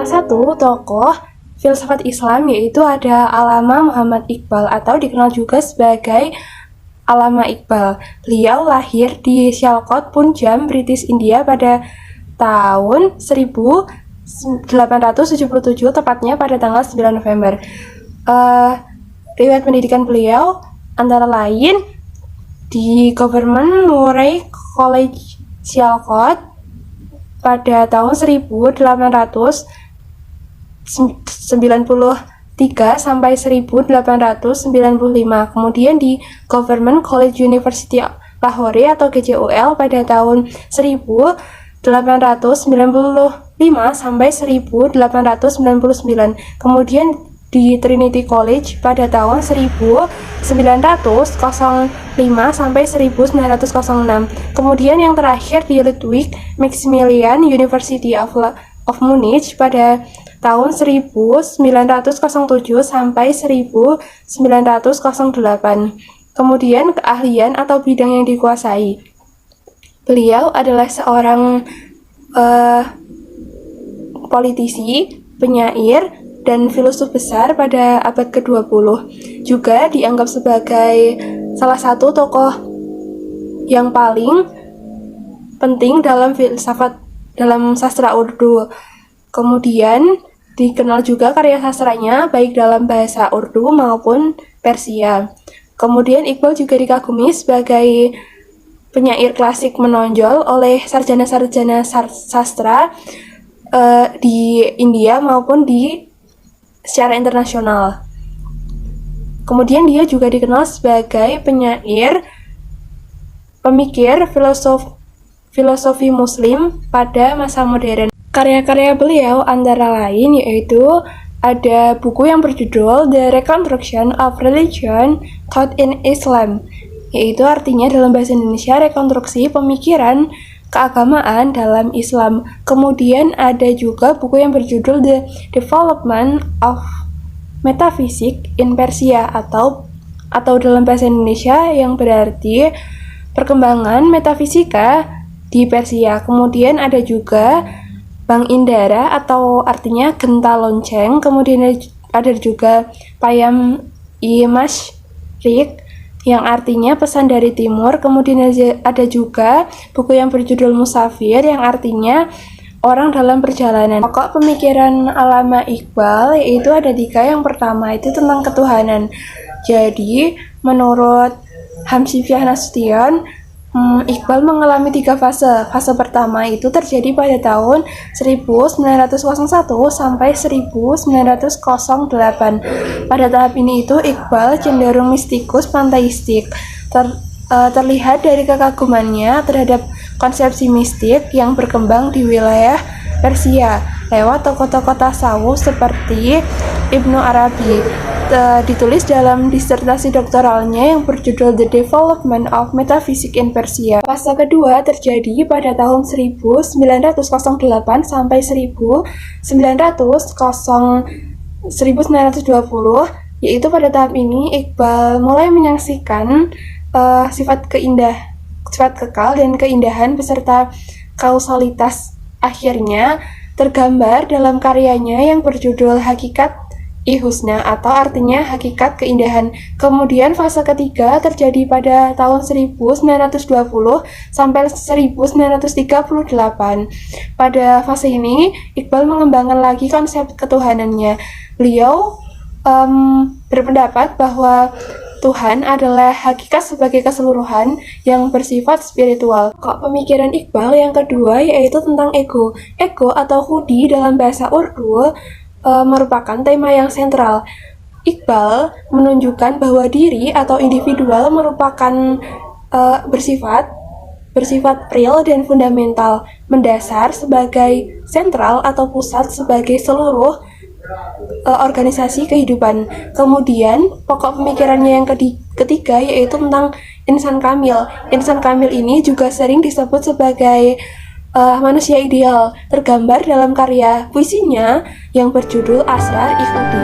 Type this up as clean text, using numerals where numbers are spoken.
salah satu tokoh filsafat Islam yaitu ada Allama Muhammad Iqbal atau dikenal juga sebagai Allama Iqbal. Beliau lahir di Sialkot, Punjab, British India pada tahun 1877, tepatnya pada tanggal 9 November. Riwayat pendidikan beliau antara lain di Government Murray College Sialkot pada tahun 1893 sampai 1895, kemudian di Government College University Lahore atau GJUL pada tahun 1895 sampai 1899, kemudian di Trinity College pada tahun 1905 sampai 1906, kemudian yang terakhir di Ludwig Maximilian University of Munich pada tahun 1907 sampai 1908. Kemudian keahlian atau bidang yang dikuasai. Beliau adalah seorang politisi, penyair, dan filosof besar pada abad ke-20. Juga dianggap sebagai salah satu tokoh yang paling penting dalam filsafat dalam sastra Urdu. Kemudian dikenal juga karya sastranya baik dalam bahasa Urdu maupun Persia. Kemudian Iqbal juga dikagumi sebagai penyair klasik menonjol oleh sarjana-sarjana sastra di India maupun secara internasional. Kemudian dia juga dikenal sebagai penyair, pemikir, filosofi Muslim pada masa modern. Karya-karya beliau antara lain yaitu ada buku yang berjudul The Reconstruction of Religion Thought in Islam, yaitu artinya dalam bahasa Indonesia rekonstruksi pemikiran keagamaan dalam Islam. Kemudian ada juga buku yang berjudul The Development of Metaphysics in Persia atau dalam bahasa Indonesia yang berarti perkembangan metafisika di Persia. Kemudian ada juga Bang Indara atau artinya genta lonceng. Kemudian ada juga Payam i Masyriq yang artinya pesan dari timur. Kemudian ada juga buku yang berjudul Musafir yang artinya orang dalam perjalanan. Pokok pemikiran Allama Iqbal yaitu ada 3. Yang pertama itu tentang ketuhanan. Jadi menurut Hamsifyah Nasution, Iqbal mengalami 3 fase. Fase pertama itu terjadi pada tahun 1901 sampai 1908. Pada tahap ini itu Iqbal cenderung mistikus panteistik. Terlihat dari kekagumannya terhadap konsepsi mistik yang berkembang di wilayah Persia lewat tokoh-tokoh tasawuf seperti Ibnu Arabi. Ditulis dalam disertasi doktoralnya yang berjudul The Development of Metaphysics in Persia. Fase kedua terjadi pada tahun 1908 sampai 1920, yaitu pada tahap ini Iqbal mulai menyaksikan sifat kekal dan keindahan beserta kausalitas akhirnya tergambar dalam karyanya yang berjudul Hakikat Husna atau artinya hakikat keindahan. Kemudian fase ketiga terjadi pada tahun 1920 sampai 1938. Pada fase ini Iqbal mengembangkan lagi konsep ketuhanannya. Beliau berpendapat bahwa Tuhan adalah hakikat sebagai keseluruhan yang bersifat spiritual. Pemikiran Iqbal yang kedua yaitu tentang ego. Ego atau hudi dalam bahasa Urdu merupakan tema yang sentral. Iqbal menunjukkan bahwa diri atau individual merupakan bersifat real dan fundamental, mendasar sebagai sentral atau pusat sebagai seluruh organisasi kehidupan. Kemudian pokok pemikirannya yang ketiga yaitu tentang insan kamil. Insan kamil ini juga sering disebut sebagai manusia ideal, tergambar dalam karya puisinya yang berjudul Asrar Ikhudi.